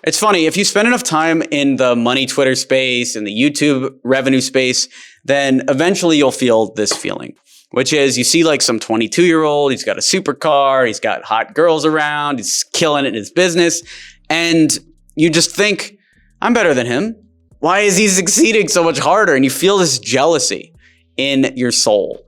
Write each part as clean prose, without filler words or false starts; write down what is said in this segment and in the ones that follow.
It's funny, if you spend enough time in the money Twitter space, in the YouTube revenue space, then eventually you'll feel this feeling, which is you see like some 22-year-old, he's got a supercar, he's got hot girls around, he's killing it in his business, and you just think, I'm better than him. Why is he succeeding so much harder? And you feel this jealousy in your soul.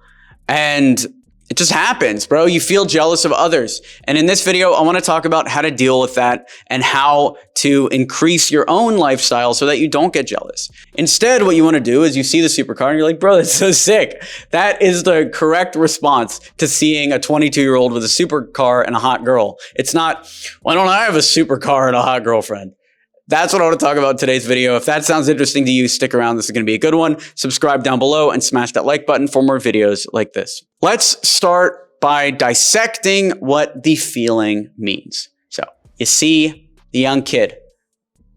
And it just happens, bro. You feel jealous of others. And in this video, I want to talk about how to deal with that and how to increase your own lifestyle so that you don't get jealous. Instead, what you want to do is you see the supercar and you're like, bro, that's so sick. That is the correct response to seeing a 22-year-old with a supercar and a hot girl. It's not, why don't I have a supercar and a hot girlfriend? That's what I want to talk about in today's video. If that sounds interesting to you, stick around. This is going to be a good one. Subscribe down below and smash that like button for more videos like this. Let's start by dissecting what the feeling means. So you see the young kid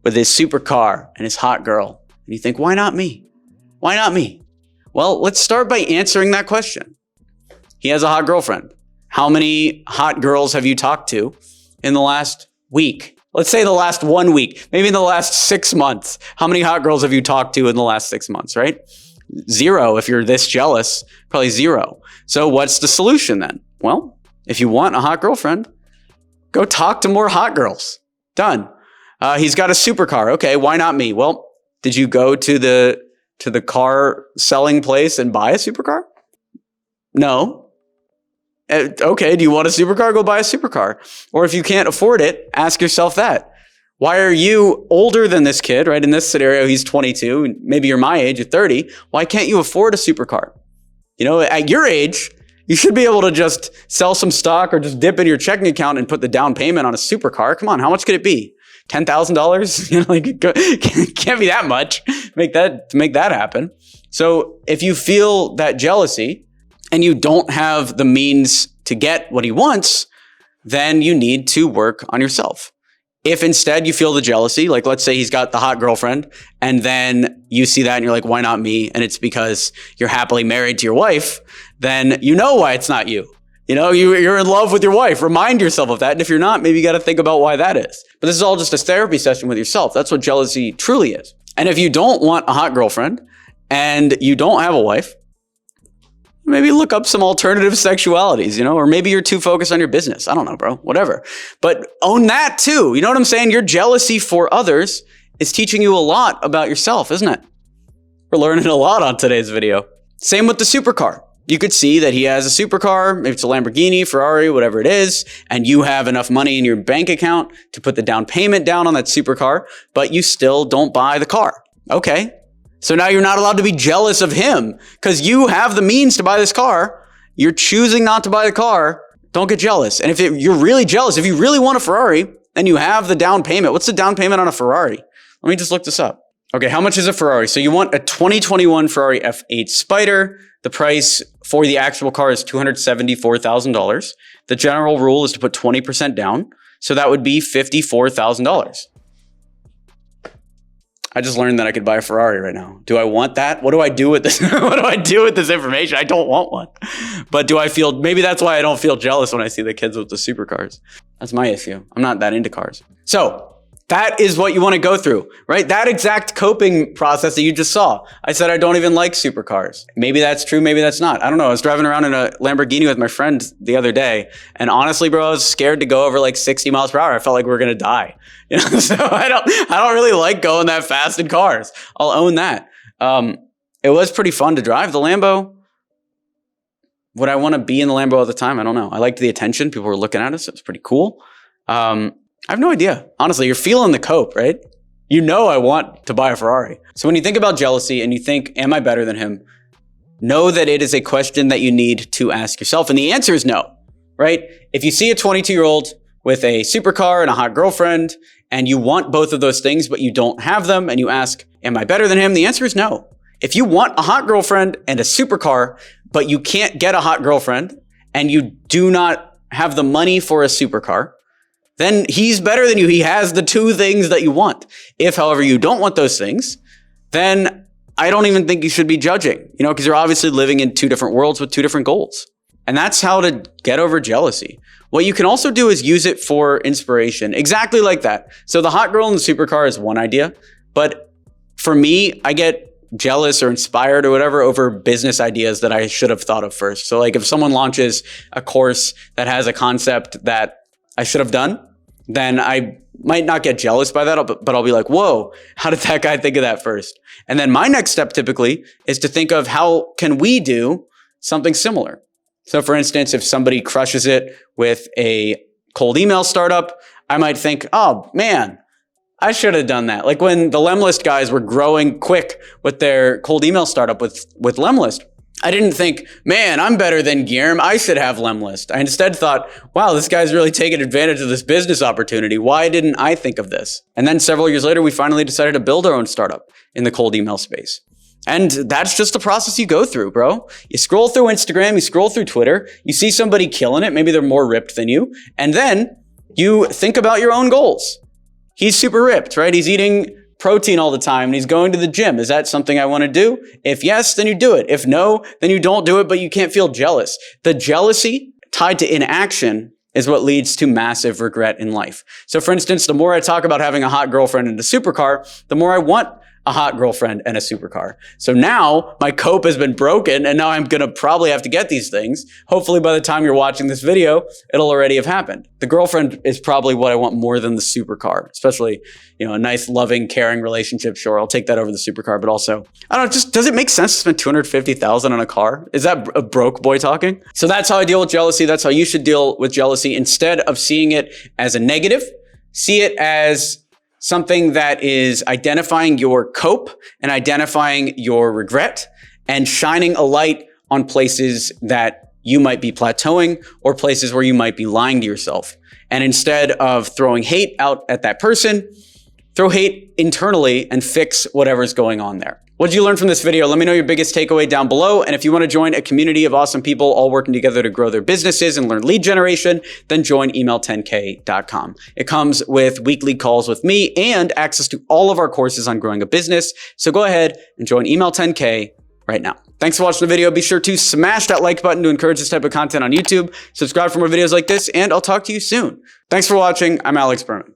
with his supercar and his hot girl, and you think, why not me? Why not me? Well, let's start by answering that question. He has a hot girlfriend. How many hot girls have you talked to in the last week? Let's say the last 1 week, maybe in the last 6 months. How many hot girls have you talked to in the last 6 months, right? 0. If you're this jealous, probably 0. So what's the solution then? Well, if you want a hot girlfriend, go talk to more hot girls. Done. He's got a supercar. Okay, why not me? Well, did you go to the car selling place and buy a supercar? No. Okay, do you want a supercar? Go buy a supercar. Or if you can't afford it, ask yourself that. Why are you older than this kid, right? In this scenario, he's 22. Maybe you're my age, you're 30. Why can't you afford a supercar? You know, at your age, you should be able to just sell some stock or just dip in your checking account and put the down payment on a supercar. Come on, how much could it be? $10,000? You know, like it can't be that much. Make that happen. So if you feel that jealousy, and you don't have the means to get what he wants, then you need to work on yourself. If instead you feel the jealousy, like let's say he's got the hot girlfriend, and then you see that and you're like, why not me? And it's because you're happily married to your wife, then you know why it's not you. You know, you're in love with your wife. Remind yourself of that. And if you're not, maybe you got to think about why that is. But this is all just a therapy session with yourself. That's what jealousy truly is. And if you don't want a hot girlfriend and you don't have a wife, maybe look up some alternative sexualities, you know, or maybe you're too focused on your business. I don't know, bro, whatever. But own that too. You know what I'm saying? Your jealousy for others is teaching you a lot about yourself, isn't it? We're learning a lot on today's video. Same with the supercar. You could see that he has a supercar, maybe it's a Lamborghini, Ferrari, whatever it is, and you have enough money in your bank account to put the down payment down on that supercar, but you still don't buy the car. Okay. So now you're not allowed to be jealous of him because you have the means to buy this car. You're choosing not to buy the car. Don't get jealous. And if you're really jealous, if you really want a Ferrari and you have the down payment, what's the down payment on a Ferrari? Let me just look this up. Okay, how much is a Ferrari? So you want a 2021 Ferrari F8 Spider. The price for the actual car is $274,000. The general rule is to put 20% down. So that would be $54,000. I just learned that I could buy a Ferrari right now. Do I want that? What do I do with this? What do I do with this information? I don't want one. But do I feel, maybe that's why I don't feel jealous when I see the kids with the supercars. That's my issue. I'm not that into cars. So that is what you want to go through, right? That exact coping process that you just saw. I said, I don't even like supercars. Maybe that's true. Maybe that's not. I don't know. I was driving around in a Lamborghini with my friend the other day. And honestly, bro, I was scared to go over like 60 miles per hour. I felt like we were going to die. You know, so I don't really like going that fast in cars. I'll own that. It was pretty fun to drive the Lambo. Would I want to be in the Lambo all the time? I don't know. I liked the attention. People were looking at us. It was pretty cool. I have no idea. Honestly, you're feeling the cope, right? You know I want to buy a Ferrari. So when you think about jealousy and you think, am I better than him? Know that it is a question that you need to ask yourself. And the answer is no, right? If you see a 22-year-old with a supercar and a hot girlfriend, and you want both of those things, but you don't have them, and you ask, am I better than him? The answer is no. If you want a hot girlfriend and a supercar, but you can't get a hot girlfriend, and you do not have the money for a supercar, then he's better than you. He has the two things that you want. If, however, you don't want those things, then I don't even think you should be judging, you know, because you're obviously living in two different worlds with two different goals. And that's how to get over jealousy. What you can also do is use it for inspiration, exactly like that. So the hot girl in the supercar is one idea, but for me, I get jealous or inspired or whatever over business ideas that I should have thought of first. So like if someone launches a course that has a concept that I should have done, then I might not get jealous by that, but I'll be like, whoa, how did that guy think of that first? And then my next step typically is to think of how can we do something similar? So for instance, if somebody crushes it with a cold email startup, I might think, oh man, I should have done that. Like when the Lemlist guys were growing quick with their cold email startup with Lemlist, I didn't think, man, I'm better than Guillermo. I should have Lemlist. I instead thought, wow, this guy's really taking advantage of this business opportunity. Why didn't I think of this? And then several years later, we finally decided to build our own startup in the cold email space. And that's just the process you go through, bro. You scroll through Instagram, you scroll through Twitter, you see somebody killing it. Maybe they're more ripped than you. And then you think about your own goals. He's super ripped, right? He's eating protein all the time and he's going to the gym. Is that something I want to do? If yes, then you do it. If no, then you don't do it, but you can't feel jealous. The jealousy tied to inaction is what leads to massive regret in life. So for instance, the more I talk about having a hot girlfriend and a supercar, the more I want a hot girlfriend and a supercar. So now my cope has been broken and now I'm going to probably have to get these things. Hopefully by the time you're watching this video, it'll already have happened. The girlfriend is probably what I want more than the supercar, especially, a nice, loving, caring relationship. Sure, I'll take that over the supercar, but also, I don't know, just does it make sense to spend $250,000 on a car? Is that a broke boy talking? So that's how I deal with jealousy. That's how you should deal with jealousy. Instead of seeing it as a negative, see it as something that is identifying your cope and identifying your regret and shining a light on places that you might be plateauing or places where you might be lying to yourself. And instead of throwing hate out at that person, throw hate internally and fix whatever's going on there. What did you learn from this video? Let me know your biggest takeaway down below. And if you want to join a community of awesome people all working together to grow their businesses and learn lead generation, then join email10k.com. It comes with weekly calls with me and access to all of our courses on growing a business. So go ahead and join Email10k right now. Thanks for watching the video. Be sure to smash that like button to encourage this type of content on YouTube. Subscribe for more videos like this, and I'll talk to you soon. Thanks for watching. I'm Alex Berman.